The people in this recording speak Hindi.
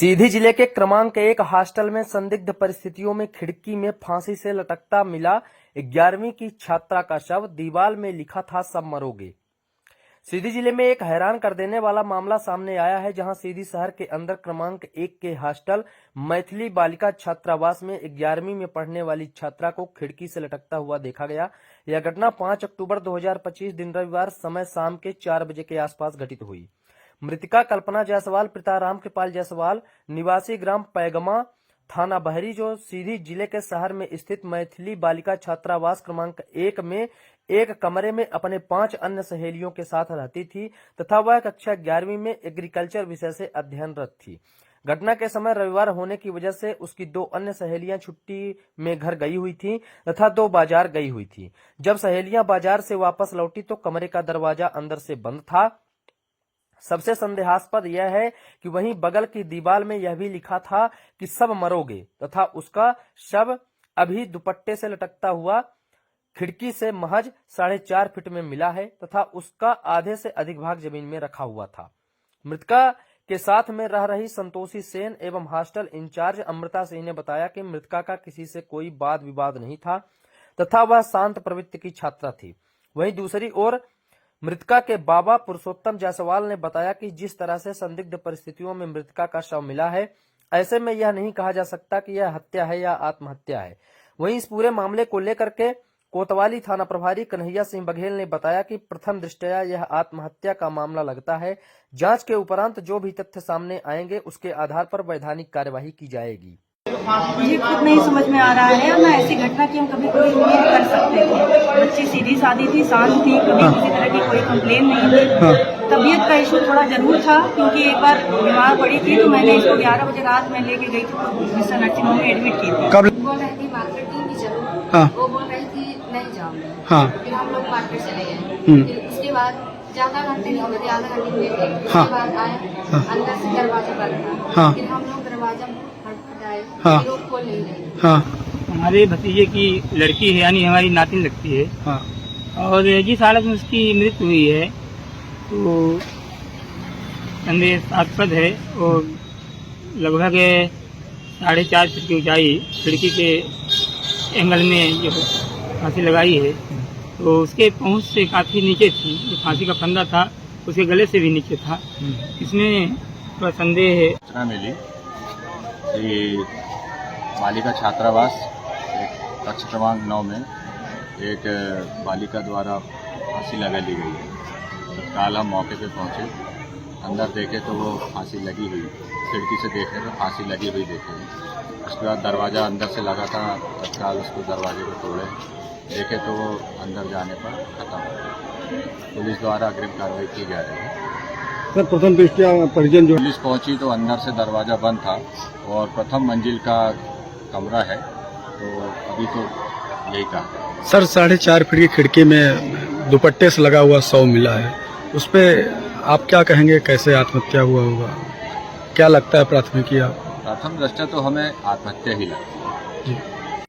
सीधी जिले के क्रमांक 1 हॉस्टल में संदिग्ध परिस्थितियों में खिड़की में फांसी से लटकता मिला 11वीं की छात्रा का शव। दीवार में लिखा था सब मरोगे। सीधी जिले में एक हैरान कर देने वाला मामला सामने आया है, जहां सीधी शहर के अंदर क्रमांक 1 के हॉस्टल मैथिली बालिका छात्रावास में 11वीं में पढ़ने वाली छात्रा को खिड़की से लटकता हुआ देखा गया। यह घटना 5 अक्टूबर 2025 दिन रविवार समय शाम के 4 बजे के आसपास घटित हुई। मृतका कल्पना जायसवाल पिता रामकृपाल जायसवाल निवासी ग्राम पैगमा थाना बहरी जो सीधी जिले के शहर में स्थित मैथिली बालिका छात्रावास क्रमांक 1 में एक कमरे में अपने 5 अन्य सहेलियों के साथ रहती थी तथा वह कक्षा 11वीं में एग्रीकल्चर विषय से अध्ययनरत थी। घटना के समय रविवार होने की वजह से उसकी 2 अन्य सहेलियां छुट्टी में घर गई हुई थी तथा 2 बाजार गई हुई थी। जब सहेलियां बाजार से वापस लौटी तो कमरे का दरवाजा अंदर से बंद था। सबसे संदेहास्पद यह है कि वहीं बगल की दीवार में यह भी लिखा था कि सब मरोगे तथा उसका शव अभी दुपट्टे से लटकता हुआ खिड़की से महज 4.5 फीट में मिला है तथा उसका आधे से अधिक भाग जमीन में रखा हुआ था। मृतका के साथ में रह रही संतोषी सेन एवं हॉस्टल इंचार्ज अमृता सिंह ने बताया कि मृतका का किसी से कोई वाद विवाद नहीं था तथा वह शांत प्रवृत्ति की छात्रा थी। वहीं दूसरी ओर मृतका के बाबा पुरुषोत्तम जायसवाल ने बताया कि जिस तरह से संदिग्ध परिस्थितियों में मृतका का शव मिला है, ऐसे में यह नहीं कहा जा सकता कि यह हत्या है या आत्महत्या है। वहीं इस पूरे मामले को लेकर के कोतवाली थाना प्रभारी कन्हैया सिंह बघेल ने बताया कि प्रथम दृष्टया यह आत्महत्या का मामला लगता है। जांच के उपरांत जो भी तथ्य सामने आएंगे उसके आधार पर वैधानिक कार्यवाही की जाएगी। मुझे खुद नहीं समझ में आ रहा है और ना ऐसी घटना की हम कभी कोई उम्मीद कर सकते थे। बच्ची सीधी सादी थी, शांत थी, कभी किसी तरह की कोई कंप्लेन नहीं थी। तबीयत का इशू थोड़ा जरूर था क्योंकि एक बार बीमार पड़ी थी तो मैंने इसको 11 बजे रात में लेके गई थी मिस्टर नर्सिंग होम में एडमिट की थी। कब बोल रही थी मार्केट की चलो, वो बोल रही थी नहीं जाऊंगी। फिर हम लोग मार्केट चले गए। फिर उसके बाद ज्यादा घंटे नहीं हो गए, आधा घंटे हुए थे। उसके बाद आए, अंदर से दरवाजा बंद था। फिर हम लोग दरवाजा खटखटाए, लोग खोल नहीं रहे। हमारे भतीजे की लड़की है, यानी हमारी नातिन लगती है। और जिस हालत में उसकी मृत्यु हुई है तो संदेहास्पद है और लगभग 4.5 फीट की ऊंचाई खिड़की के एंगल में जो फांसी लगाई है तो उसके पहुंच से काफ़ी नीचे थी। जो फांसी का फंदा था उसके गले से भी नीचे था। इसमें थोड़ा संदेह है। सूचना मिली कि बालिका छात्रावास एक कक्ष क्रमांक 9 में एक बालिका द्वारा फांसी लगा ली गई है। तत्काल हम मौके पे पहुंचे, अंदर देखे तो वो फांसी लगी हुई, खिड़की से देखे तो फांसी लगी हुई देखे। उसके बाद दरवाज़ा अंदर से लगा था, तत्काल उसको दरवाजे को तोड़े, देखे तो वो अंदर जाने पर खत्म हो गया। पुलिस द्वारा अग्रिम कार्रवाई की जा रही है। सर, प्रथम दृष्टया परिजन जो पुलिस पहुंची तो अंदर से दरवाज़ा बंद था और प्रथम मंजिल का कमरा है, तो अभी तो यही कहा। सर 4.5 फीट की खिड़की में दुपट्टे से लगा हुआ शव मिला है, उस पर आप क्या कहेंगे? कैसे आत्महत्या हुआ होगा? क्या लगता है प्राथमिकी आप? प्रथम दृष्टया तो हमें आत्महत्या ही लगती है। जी।